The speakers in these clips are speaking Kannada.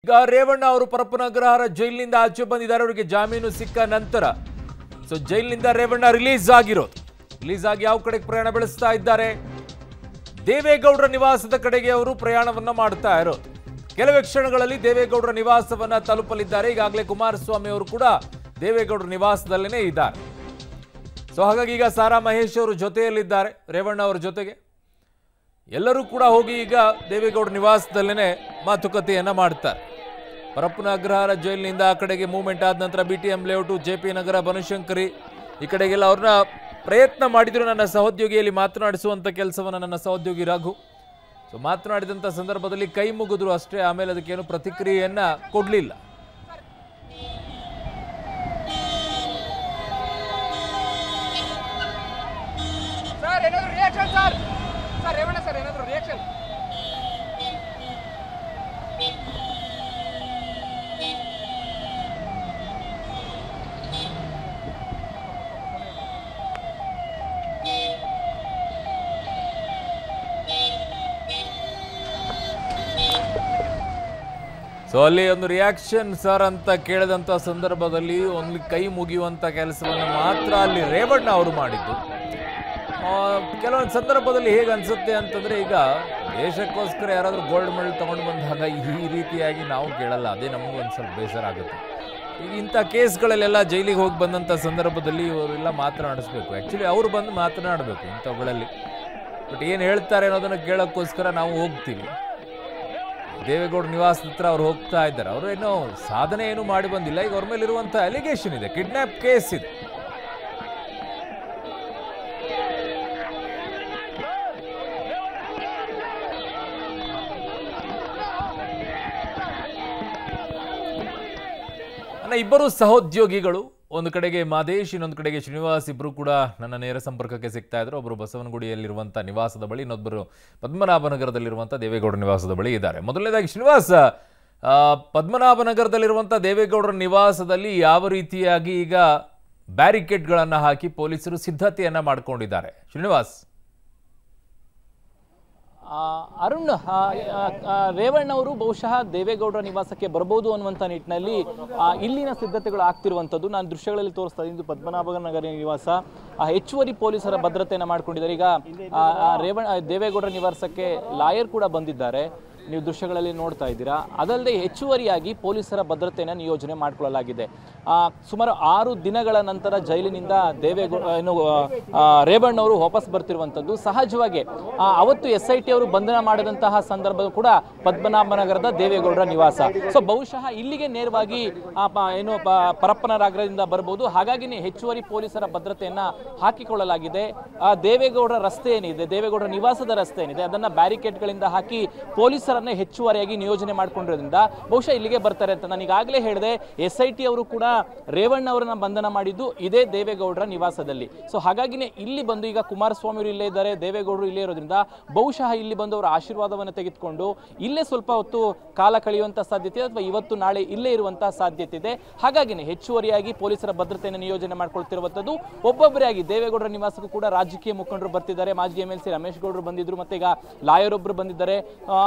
ಈಗ ರೇವಣ್ಣ ಅವರು ಪರಪ್ಪನ ಅಗ್ರಹಾರ ಜೈಲಿನಿಂದ ಆಚೆ ಬಂದಿದ್ದಾರೆ. ಅವರಿಗೆ ಜಾಮೀನು ಸಿಕ್ಕ ನಂತರ ಜೈಲಿನಿಂದ ರೇವಣ್ಣ ರಿಲೀಸ್ ಆಗಿ ಯಾವ ಕಡೆಗೆ ಪ್ರಯಾಣ ಬೆಳೆಸ್ತಾ ಇದ್ದಾರೆ? ದೇವೇಗೌಡರ ನಿವಾಸದ ಕಡೆಗೆ ಅವರು ಪ್ರಯಾಣವನ್ನ ಮಾಡ್ತಾ ಇರೋದು. ಕೆಲವೇ ಕ್ಷಣಗಳಲ್ಲಿ ದೇವೇಗೌಡರ ನಿವಾಸವನ್ನ ತಲುಪಲಿದ್ದಾರೆ. ಈಗಾಗಲೇ ಕುಮಾರಸ್ವಾಮಿ ಅವರು ಕೂಡ ದೇವೇಗೌಡರ ನಿವಾಸದಲ್ಲೇನೆ ಇದ್ದಾರೆ. ಹಾಗಾಗಿ ಈಗ ಸಾರಾ ಮಹೇಶ್ ಅವರು ಜೊತೆಯಲ್ಲಿದ್ದಾರೆ ರೇವಣ್ಣ ಅವರ ಜೊತೆಗೆ. ಎಲ್ಲರೂ ಕೂಡ ಹೋಗಿ ಈಗ ದೇವೇಗೌಡ ನಿವಾಸದಲ್ಲೇನೆ ಮಾತುಕತೆಯನ್ನ ಮಾಡ್ತಾರೆ. ಪರಪ್ಪನ ಅಗ್ರಹಾರ ಜೈಲಿನಿಂದ ಆ ಕಡೆಗೆ ಮೂವ್ಮೆಂಟ್ ಆದ ನಂತರ BTM ಲೇಔಟು, JP ನಗರ, ಬನಶಂಕರಿ ಈ ಕಡೆಗೆಲ್ಲ ಅವ್ರನ್ನ ಪ್ರಯತ್ನ ಮಾಡಿದ್ರು ನನ್ನ ಸಹೋದ್ಯೋಗಿಯಲ್ಲಿ ಮಾತನಾಡಿಸುವಂಥ ಕೆಲಸವನ್ನು ನನ್ನ ಸಹೋದ್ಯೋಗಿ ರಘು. ಮಾತನಾಡಿದಂಥ ಸಂದರ್ಭದಲ್ಲಿ ಕೈ ಮುಗಿದ್ರು ಅಷ್ಟೇ, ಆಮೇಲೆ ಅದಕ್ಕೇನು ಪ್ರತಿಕ್ರಿಯೆಯನ್ನ ಕೊಡಲಿಲ್ಲ. ಅಲ್ಲಿ ಒಂದು ರಿಯಾಕ್ಷನ್ ಸರ್ ಅಂತ ಕೇಳಿದಂಥ ಸಂದರ್ಭದಲ್ಲಿ ಒಂದು ಕೈ ಮುಗಿಯುವಂಥ ಕೆಲಸವನ್ನು ಮಾತ್ರ ಅಲ್ಲಿ ರೇವಣ್ಣ ಅವರು ಮಾಡಿದ್ದು. ಕೆಲವೊಂದು ಸಂದರ್ಭದಲ್ಲಿ ಹೇಗೆ ಅನ್ಸುತ್ತೆ ಅಂತಂದ್ರೆ, ಈಗ ದೇಶಕ್ಕೋಸ್ಕರ ಯಾರಾದರೂ ಗೋಲ್ಡ್ ಮೆಡಲ್ ತಗೊಂಡು ಬಂದಾಗ ಈ ರೀತಿಯಾಗಿ ನಾವು ಕೇಳಲ್ಲ, ಅದೇ ನಮಗೂ ಒಂದು ಸ್ವಲ್ಪ ಬೇಸರ ಆಗುತ್ತೆ. ಈಗ ಇಂಥ ಕೇಸ್ಗಳಲ್ಲೆಲ್ಲ ಜೈಲಿಗೆ ಹೋಗಿ ಬಂದಂಥ ಸಂದರ್ಭದಲ್ಲಿ ಇವರೆಲ್ಲ ಮಾತನಾಡಿಸ್ಬೇಕು. ಆ್ಯಕ್ಚುಲಿ ಅವರು ಬಂದು ಮಾತನಾಡಬೇಕು ಇಂಥವುಗಳಲ್ಲಿ. ಬಟ್ ಏನು ಹೇಳ್ತಾರೆ ಅನ್ನೋದನ್ನು ಕೇಳೋಕ್ಕೋಸ್ಕರ ನಾವು ಹೋಗ್ತೀವಿ. ದೇವೇಗೌಡ ನಿವಾಸದ ಹತ್ರ ಅವ್ರು ಹೋಗ್ತಾ ಇದ್ದಾರೆ. ಅವರು ಏನೋ ಸಾಧನೆ ಏನು ಮಾಡಿ ಬಂದಿಲ್ಲ. ಈಗ ಅವ್ರ ಮೇಲೆ ಇರುವಂಥ ಅಲಿಗೇಷನ್ ಇದೆ, ಕಿಡ್ನಾಪ್ ಕೇಸ್ ಇದೆ. ನನ್ನ ಇಬ್ಬರು ಸಹೋದ್ಯೋಗಿಗಳು, ಒಂದು ಕಡೆಗೆ ಮಾದೇಶ್, ಇನ್ನೊಂದು ಕಡೆಗೆ ಶ್ರೀನಿವಾಸ್, ಇಬ್ಬರು ಕೂಡ ನನ್ನ ನೇರ ಸಂಪರ್ಕಕ್ಕೆ ಸಿಗ್ತಾ ಇದ್ರು. ಒಬ್ಬರು ಬಸವನಗುಡಿಯಲ್ಲಿರುವಂಥ ನಿವಾಸದ ಬಳಿ, ಇನ್ನೊಬ್ಬರು ಪದ್ಮನಾಭನಗರದಲ್ಲಿರುವಂಥ ದೇವೇಗೌಡ ನಿವಾಸದ ಬಳಿ ಇದ್ದಾರೆ. ಮೊದಲನೇದಾಗಿ ಶ್ರೀನಿವಾಸ್, ಪದ್ಮನಾಭನಗರದಲ್ಲಿರುವಂಥ ದೇವೇಗೌಡರ ನಿವಾಸದಲ್ಲಿ ಯಾವ ರೀತಿಯಾಗಿ ಈಗ ಬ್ಯಾರಿಕೇಡ್ಗಳನ್ನು ಹಾಕಿ ಪೊಲೀಸರು ಸಿದ್ಧತೆಯನ್ನ ಮಾಡಿಕೊಂಡಿದ್ದಾರೆ? ಶ್ರೀನಿವಾಸ್. ಅರುಣ್, ರೇವಣ್ಣ ಅವರು ಬಹುಶಃ ದೇವೇಗೌಡರ ನಿವಾಸಕ್ಕೆ ಬರಬಹುದು ಅನ್ನುವಂಥ ನಿಟ್ಟಿನಲ್ಲಿ ಇಲ್ಲಿನ ಸಿದ್ಧತೆಗಳು ಆಗ್ತಿರುವಂಥದ್ದು ನಾನು ದೃಶ್ಯಗಳಲ್ಲಿ ತೋರಿಸ್ತಾ ಇದ್ದೀನಿ. ಪದ್ಮನಾಭನಗರ ನಿವಾಸ ಹೆಚ್ಚುವರಿ ಪೊಲೀಸರ ಭದ್ರತೆಯನ್ನು ಮಾಡಿಕೊಂಡಿದ್ದಾರೆ. ಈಗ ದೇವೇಗೌಡರ ನಿವಾಸಕ್ಕೆ ಲಾಯರ್ ಕೂಡ ಬಂದಿದ್ದಾರೆ, ನೀವು ದೃಶ್ಯಗಳಲ್ಲಿ ನೋಡ್ತಾ ಇದ್ದೀರಾ. ಅದಲ್ಲದೆ ಹೆಚ್ಚುವರಿಯಾಗಿ ಪೊಲೀಸರ ಭದ್ರತೆಯನ್ನು ನಿಯೋಜನೆ ಮಾಡಿಕೊಳ್ಳಲಾಗಿದೆ. ಸುಮಾರು 6 ದಿನಗಳ ನಂತರ ಜೈಲಿನಿಂದ ರೇವಣ್ಣ ಅವರು ವಾಪಸ್ ಬರ್ತಿರುವಂಥದ್ದು. ಸಹಜವಾಗಿ ಅವತ್ತು SIT ಅವರು ಬಂಧನ ಮಾಡಿದಂತಹ ಸಂದರ್ಭ ಕೂಡ ಪದ್ಮನಾಭನಗರದ ದೇವೇಗೌಡರ ನಿವಾಸ. ಬಹುಶಃ ಇಲ್ಲಿಗೆ ನೇರವಾಗಿ ಪರಪ್ಪನ ನಗರದಿಂದ ಬರಬಹುದು. ಹಾಗಾಗಿನೇ ಹೆಚ್ಚುವರಿ ಪೊಲೀಸರ ಭದ್ರತೆಯನ್ನ ಹಾಕಿಕೊಳ್ಳಲಾಗಿದೆ. ದೇವೇಗೌಡರ ರಸ್ತೆ ಏನಿದೆ, ದೇವೇಗೌಡರ ನಿವಾಸದ ರಸ್ತೆ ಏನಿದೆ, ಅದನ್ನ ಬ್ಯಾರಿಕೇಡ್ಗಳಿಂದ ಹಾಕಿ ಪೊಲೀಸರನ್ನೇ ಹೆಚ್ಚುವರಿಯಾಗಿ ನಿಯೋಜನೆ ಮಾಡಿಕೊಂಡಿರೋದ್ರಿಂದ ಬಹುಶಃ ಇಲ್ಲಿಗೆ ಬರ್ತಾರೆ ಅಂತ ನಾನು ಈಗಾಗಲೇ ಹೇಳಿದೆ. SIT ಅವರು ಕೂಡ ರೇವಣ್ಣ ಅವರನ್ನ ಬಂಧನ ಮಾಡಿದ್ದು ಇದೇ ದೇವೇಗೌಡರ ನಿವಾಸದಲ್ಲಿ. ಹಾಗಾಗಿನೇ ಇಲ್ಲಿ ಬಂದು ಈಗ ಕುಮಾರಸ್ವಾಮಿ ಅವರು ಇಲ್ಲೇ ಇದ್ದಾರೆ, ದೇವೇಗೌಡರು ಇಲ್ಲೇ ಇರೋದ್ರಿಂದ ಬಹುಶಃ ಇಲ್ಲಿ ಬಂದು ಅವರ ಆಶೀರ್ವಾದವನ್ನು ತೆಗೆದುಕೊಂಡು ಇಲ್ಲೇ ಸ್ವಲ್ಪ ಹೊತ್ತು ಕಾಲ ಕಳೆಯುವಂತಹ ಸಾಧ್ಯತೆ ಅಥವಾ ಇವತ್ತು ನಾಳೆ ಇಲ್ಲೇ ಇರುವಂತಹ ಸಾಧ್ಯತೆ ಇದೆ. ಹಾಗಾಗಿನೇ ಹೆಚ್ಚುವರಿಯಾಗಿ ಪೊಲೀಸರ ಭದ್ರತೆಯನ್ನು ನಿಯೋಜನೆ ಮಾಡಿಕೊಳ್ತಿರುವಂಥದ್ದು. ಒಬ್ಬೊಬ್ಬರಾಗಿ ದೇವೇಗೌಡರ ನಿವಾಸಕ್ಕೂ ಕೂಡ ರಾಜಕೀಯ ಮುಖಂಡರು ಬರ್ತಿದ್ದಾರೆ. ಮಾಜಿ MLC ರಮೇಶ್ ಗೌಡರು ಬಂದಿದ್ರು, ಮತ್ತೆ ಈಗ ಲಾಯರ್ ಒಬ್ಬರು ಬಂದಿದ್ದಾರೆ.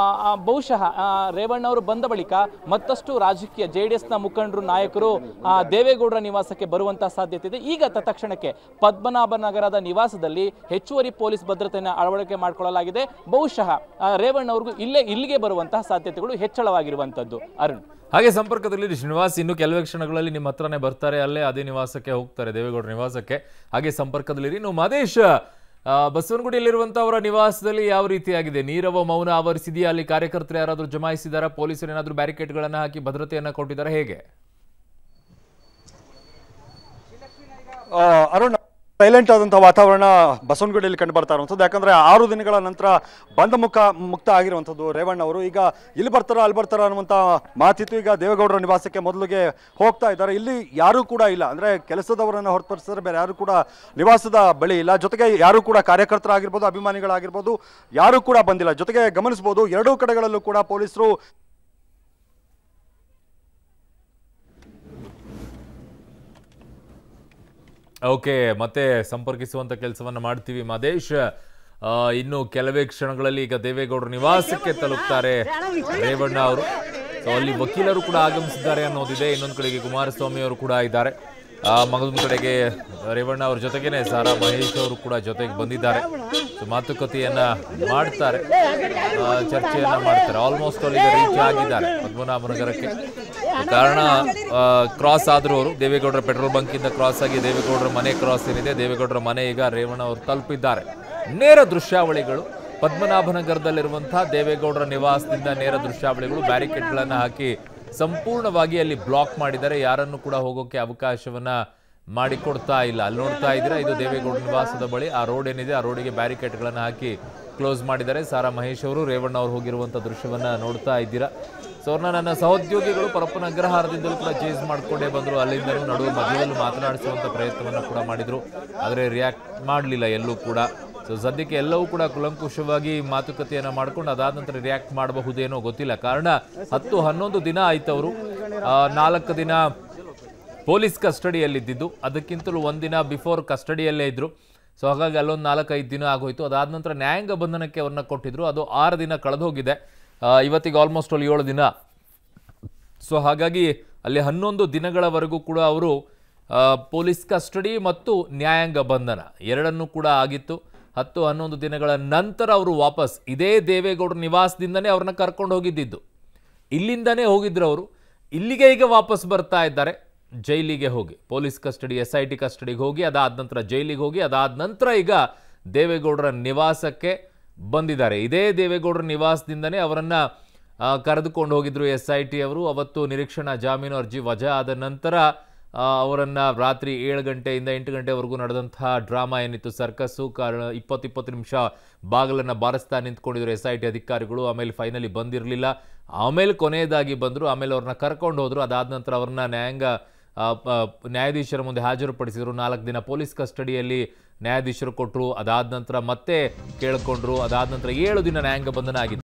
ಬಹುಶಃ ರೇವಣ್ಣ ಅವರು ಬಂದ ಬಳಿಕ ಮತ್ತಷ್ಟು ರಾಜಕೀಯ JDS ನ ಮುಖಂಡರು, ನಾಯಕರು ದೇವೇಗೌಡರ ನಿವಾಸಕ್ಕೆ ಬರುವಂತಹ ಸಾಧ್ಯತೆ ಇದೆ. ಈಗ ತತ್ಕ್ಷಣಕ್ಕೆ ಪದ್ಮನಾಭನಗರದ ನಿವಾಸದಲ್ಲಿ ಹೆಚ್ಚುವರಿ ಪೊಲೀಸ್ ಭದ್ರತೆಯನ್ನು ಅಳವಡಿಕೆ ಮಾಡಿಕೊಳ್ಳಲಾಗಿದೆ. ಬಹುಶಃ ರೇವಣ್ಣ ಅವ್ರಿಗೂ ಇಲ್ಲಿಗೆ ಬರುವಂತಹ ಸಾಧ್ಯತೆಗಳು ಹೆಚ್ಚಳವಾಗಿರುವಂತದ್ದು. ಅರುಣ್, ಹಾಗೆ ಸಂಪರ್ಕದಲ್ಲಿ ಶ್ರೀನಿವಾಸ್ ಇನ್ನು ಕೆಲವೇ ಕ್ಷಣಗಳಲ್ಲಿ ನಿಮ್ಮ ಹತ್ರನೇ ಬರ್ತಾರೆ, ಅಲ್ಲೇ ಅದೇ ನಿವಾಸಕ್ಕೆ ಹೋಗ್ತಾರೆ, ದೇವೇಗೌಡರ ನಿವಾಸಕ್ಕೆ. ಹಾಗೆ ಸಂಪರ್ಕದಲ್ಲಿ ಇನ್ನು ಮಾದೇಶ್, ಬಸವನಗುಡಿಯಲ್ಲಿರುವಂತಹ ಅವರ ನಿವಾಸದಲ್ಲಿ ಯಾವ ರೀತಿಯಾಗಿದೆ? ನೀರವ ಮೌನ ಆವರಿಸಿದೆಯಾ? ಅಲ್ಲಿ ಕಾರ್ಯಕರ್ತರು ಯಾರಾದರೂ ಜಮಾಯಿಸಿದಾರಾ? ಪೊಲೀಸರು ಏನಾದರೂ ಬ್ಯಾರಿಕೇಡ್ಗಳನ್ನು ಹಾಕಿ ಭದ್ರತೆಯನ್ನ ಕೊಟ್ಟಿದ್ದಾರೆ? ಹೇಗೆ? ಅರುಣ್, ಸೈಲೆಂಟ್ ಆದಂತಹ ವಾತಾವರಣ ಬಸವನಗುಡಿಯಲ್ಲಿ ಕಂಡು ಬರ್ತಾ ಇರುವಂಥದ್ದು. ಯಾಕಂದ್ರೆ 6 ದಿನಗಳ ನಂತರ ಮುಕ್ತ ಆಗಿರುವಂಥದ್ದು ರೇವಣ್ಣ ಅವರು. ಈಗ ಇಲ್ಲಿ ಬರ್ತಾರ ಅಲ್ಲಿ ಬರ್ತಾರ ಅನ್ನುವಂಥ ಮಾತಿತ್ತು. ಈಗ ದೇವೇಗೌಡರ ನಿವಾಸಕ್ಕೆ ಮೊದಲಿಗೆ ಹೋಗ್ತಾ ಇದ್ದಾರೆ. ಇಲ್ಲಿ ಯಾರೂ ಕೂಡ ಇಲ್ಲ, ಅಂದ್ರೆ ಕೆಲಸದವರನ್ನ ಹೊರತುಪಡಿಸಿದ್ರೆ ಬೇರೆ ಯಾರು ಕೂಡ ನಿವಾಸದ ಬಳಿ ಇಲ್ಲ. ಜೊತೆಗೆ ಯಾರು ಕೂಡ ಕಾರ್ಯಕರ್ತರಾಗಿರ್ಬೋದು, ಅಭಿಮಾನಿಗಳಾಗಿರ್ಬೋದು, ಯಾರು ಕೂಡ ಬಂದಿಲ್ಲ. ಜೊತೆಗೆ ಗಮನಿಸಬಹುದು, ಎರಡೂ ಕಡೆಗಳಲ್ಲೂ ಕೂಡ ಪೊಲೀಸರು ಓಕೆ, ಮತ್ತೆ ಸಂಪರ್ಕಿಸುವಂತ ಕೆಲಸವನ್ನ ಮಾಡ್ತೀವಿ ಮಾದೇಶ್. ಇನ್ನು ಕೆಲವೇ ಕ್ಷಣಗಳಲ್ಲಿ ಈಗ ದೇವೇಗೌಡರ ನಿವಾಸಕ್ಕೆ ತಲುಪ್ತಾರೆ ರೇವಣ್ಣ ಅವರು. ಸೊ ಅಲ್ಲಿ ವಕೀಲರು ಕೂಡ ಆಗಮಿಸಿದ್ದಾರೆ ಅನ್ನೋದಿದೆ. ಇನ್ನೊಂದು ಕಡೆಗೆ ಕುಮಾರಸ್ವಾಮಿ ಅವರು ಕೂಡ ಇದ್ದಾರೆ. ಮಗದೊಂದು ಕಡೆಗೆ ರೇವಣ್ಣ ಅವ್ರ ಜೊತೆಗೇನೆ ಸಾರಾ ಮಹೇಶ್ ಅವರು ಕೂಡ ಜೊತೆಗೆ ಬಂದಿದ್ದಾರೆ. ಸೊ ಮಾತುಕತೆಯನ್ನ ಮಾಡ್ತಾರೆ, ಚರ್ಚೆಯನ್ನ ಮಾಡ್ತಾರೆ. ಆಲ್ಮೋಸ್ಟ್ ಅಲ್ಲಿ ರೀಚ್ ಆಗಿದ್ದಾರೆ ಪದ್ಮನಾಭನಗರಕ್ಕೆ. ಕಾರಣ ಕ್ರಾಸ್ ಆದ್ರು ಅವರು ದೇವೇಗೌಡರ ಪೆಟ್ರೋಲ್ ಬಂಕ್ ಇಂದ ಕ್ರಾಸ್ ಆಗಿ ದೇವೇಗೌಡರ ಮನೆ ಕ್ರಾಸ್ ಏನಿದೆ, ದೇವೇಗೌಡರ ಮನೆ ಈಗ ರೇವಣ್ಣ ಅವರು ತಲುಪಿದ್ದಾರೆ. ನೇರ ದೃಶ್ಯಾವಳಿಗಳು ಪದ್ಮನಾಭನಗರದಲ್ಲಿರುವಂತಹ ದೇವೇಗೌಡರ ನಿವಾಸದಿಂದ ನೇರ ದೃಶ್ಯಾವಳಿಗಳು. ಬ್ಯಾರಿಕೇಡ್ಗಳನ್ನು ಹಾಕಿ ಸಂಪೂರ್ಣವಾಗಿ ಅಲ್ಲಿ ಬ್ಲಾಕ್ ಮಾಡಿದ್ದಾರೆ. ಯಾರನ್ನು ಕೂಡ ಹೋಗೋಕೆ ಅವಕಾಶವನ್ನ ಮಾಡಿಕೊಡ್ತಾ ಇಲ್ಲ. ಅಲ್ಲಿ ನೋಡ್ತಾ ಇದ್ದೀರಾ, ಇದು ದೇವೇಗೌಡ ನಿವಾಸದ ಬಳಿ ಆ ರೋಡ್ ಏನಿದೆ, ಆ ರೋಡಿಗೆ ಬ್ಯಾರಿಕೇಡ್ಗಳನ್ನು ಹಾಕಿ ಕ್ಲೋಸ್ ಮಾಡಿದ್ದಾರೆ. ಸಾರಾ ಮಹೇಶ್ ಅವರು ರೇವಣ್ಣ ಅವರು ಹೋಗಿರುವಂಥ ದೃಶ್ಯವನ್ನ ನೋಡ್ತಾ ಇದ್ದೀರಾ. ಸೊ ಅವ್ರನ್ನ ನನ್ನ ಸಹೋದ್ಯೋಗಿಗಳು ಪರಪ್ಪನ ಅಗ್ರಹಾರದಿಂದಲೂ ಕೂಡ ಚೇಸ್ ಮಾಡಿಕೊಂಡೇ ಬಂದರು. ಅಲ್ಲಿಂದಲೂ ನಡುವೆ ಮಧ್ಯದಲ್ಲಿ ಮಾತನಾಡಿಸುವಂಥ ಪ್ರಯತ್ನವನ್ನು ಕೂಡ ಮಾಡಿದರು, ಆದರೆ ರಿಯಾಕ್ಟ್ ಮಾಡಲಿಲ್ಲ ಎಲ್ಲೂ ಕೂಡ. ಸೊ ಸದ್ಯಕ್ಕೆ ಎಲ್ಲವೂ ಕೂಡ ಕುಲಂಕುಷವಾಗಿ ಮಾತುಕತೆಯನ್ನು ಮಾಡ್ಕೊಂಡು ಅದಾದ ನಂತರ ರಿಯಾಕ್ಟ್ ಮಾಡಬಹುದೇನೋ ಗೊತ್ತಿಲ್ಲ. ಕಾರಣ 10-11 ದಿನ ಆಯ್ತು ಅವರು 4 ದಿನ ಪೊಲೀಸ್ ಕಸ್ಟಡಿಯಲ್ಲಿದ್ದು, ಅದಕ್ಕಿಂತಲೂ ಒಂದಿನ ಬಿಫೋರ್ ಕಸ್ಟಡಿಯಲ್ಲೇ ಇದ್ರು. ಸೊ ಹಾಗಾಗಿ ಅಲ್ಲೊಂದು 4-5 ದಿನ ಆಗೋಯ್ತು. ಅದಾದ ನಂತರ ನ್ಯಾಯಾಂಗ ಬಂಧನಕ್ಕೆ ಅವ್ರನ್ನ ಕೊಟ್ಟಿದ್ರು. ಅದು 6 ದಿನ ಕಳೆದೋಗಿದೆ. ಇವತ್ತಿಗೆ ಆಲ್ಮೋಸ್ಟ್ ಅಲ್ಲಿ 7 ದಿನ. ಸೊ ಹಾಗಾಗಿ ಅಲ್ಲಿ 11 ದಿನಗಳವರೆಗೂ ಕೂಡ ಅವರು ಪೊಲೀಸ್ ಕಸ್ಟಡಿ ಮತ್ತು ನ್ಯಾಯಾಂಗ ಬಂಧನ ಎರಡನ್ನೂ ಕೂಡ ಆಗಿತ್ತು. 10-11 ದಿನಗಳ ನಂತರ ಅವರು ವಾಪಸ್ ಇದೇ ದೇವೇಗೌಡರ ನಿವಾಸದಿಂದನೇ ಅವ್ರನ್ನ ಕರ್ಕೊಂಡು ಹೋಗಿದ್ದಿದ್ದು. ಇಲ್ಲಿಂದನೇ ಹೋಗಿದ್ರು ಅವರು. ಇಲ್ಲಿಗೆ ಈಗ ವಾಪಸ್ ಬರ್ತಾ ಇದ್ದಾರೆ ಜೈಲಿಗೆ ಹೋಗಿ. ಪೊಲೀಸ್ ಕಸ್ಟಡಿ, SIT ಕಸ್ಟಡಿಗೆ ಹೋಗಿ, ಅದಾದ ನಂತರ ಜೈಲಿಗೆ ಹೋಗಿ, ಅದಾದ ನಂತರ ಈಗ ದೇವೇಗೌಡರ ನಿವಾಸಕ್ಕೆ ಬಂದಿದ್ದಾರೆ. ಇದೇ ದೇವೇಗೌಡರ ನಿವಾಸದಿಂದನೇ ಅವರನ್ನು ಕರೆದುಕೊಂಡು ಹೋಗಿದ್ರು SIT ಅವರು. ಅವತ್ತು ನಿರೀಕ್ಷಣಾ ಜಾಮೀನು ಅರ್ಜಿ ವಜಾ ಆದ ನಂತರ ಅವರನ್ನು ರಾತ್ರಿ 7 ಗಂಟೆಯಿಂದ 8 ಗಂಟೆವರೆಗೂ ನಡೆದಂತಹ ಡ್ರಾಮಾ ಏನಿತ್ತು, ಸರ್ಕಸ್ಸು, ಕಾರಣ 20 ನಿಮಿಷ ಬಾಗಿಲನ್ನು ಬಾರಿಸ್ತಾ ನಿಂತ್ಕೊಂಡಿದ್ರು SIT ಅಧಿಕಾರಿಗಳು. ಆಮೇಲೆ ಫೈನಲಿ ಬಂದಿರಲಿಲ್ಲ. ಆಮೇಲೆ ಕೊನೆಯದಾಗಿ ಬಂದರು. ಆಮೇಲೆ ಅವ್ರನ್ನ ಕರ್ಕೊಂಡು ಹೋದರು. ಅದಾದ ನಂತರ ಅವ್ರನ್ನ ನ್ಯಾಯಾಧೀಶರ ಮುಂದೆ ಹಾಜರುಪಡಿಸಿದರು. 4 ದಿನ ಪೊಲೀಸ್ ಕಸ್ಟಡಿಯಲ್ಲಿ ನ್ಯಾಯಾಧೀಶರು ಕೊಟ್ಟರು. ಅದಾದ ನಂತರ ಮತ್ತೆ ಕೇಳಿಕೊಂಡ್ರು. ಅದಾದ ನಂತರ 7 ದಿನ ನ್ಯಾಯಾಂಗ ಬಂಧನ ಆಗಿತ್ತು.